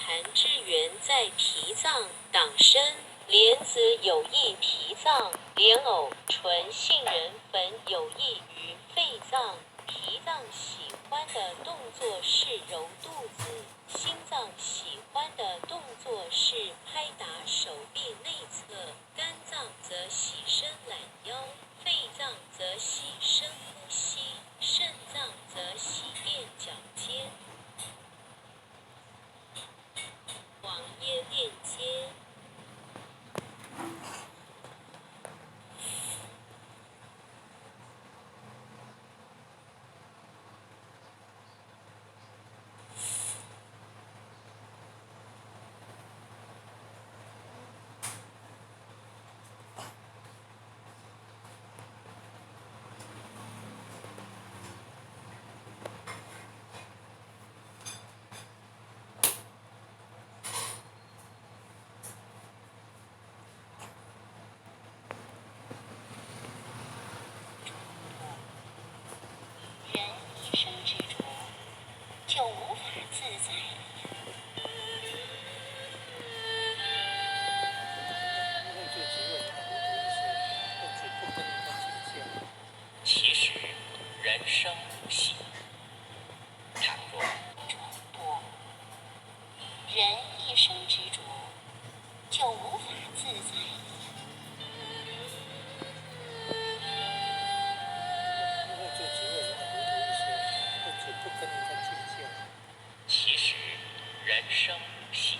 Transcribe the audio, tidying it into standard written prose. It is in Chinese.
痰之源在脾脏，党参、莲子有益脾脏，莲藕、纯杏仁粉有益于肺脏。脾脏喜欢的动作是揉肚子，心脏喜欢的动作是拍打手臂内侧，肝脏则喜伸懒腰，肺脏则喜深呼吸，肾脏则喜垫脚尖。网页链接人一生执着，就无法自在。其实人生如戏，倘若转多，人一生执着，就无法自在。其实人生如戏。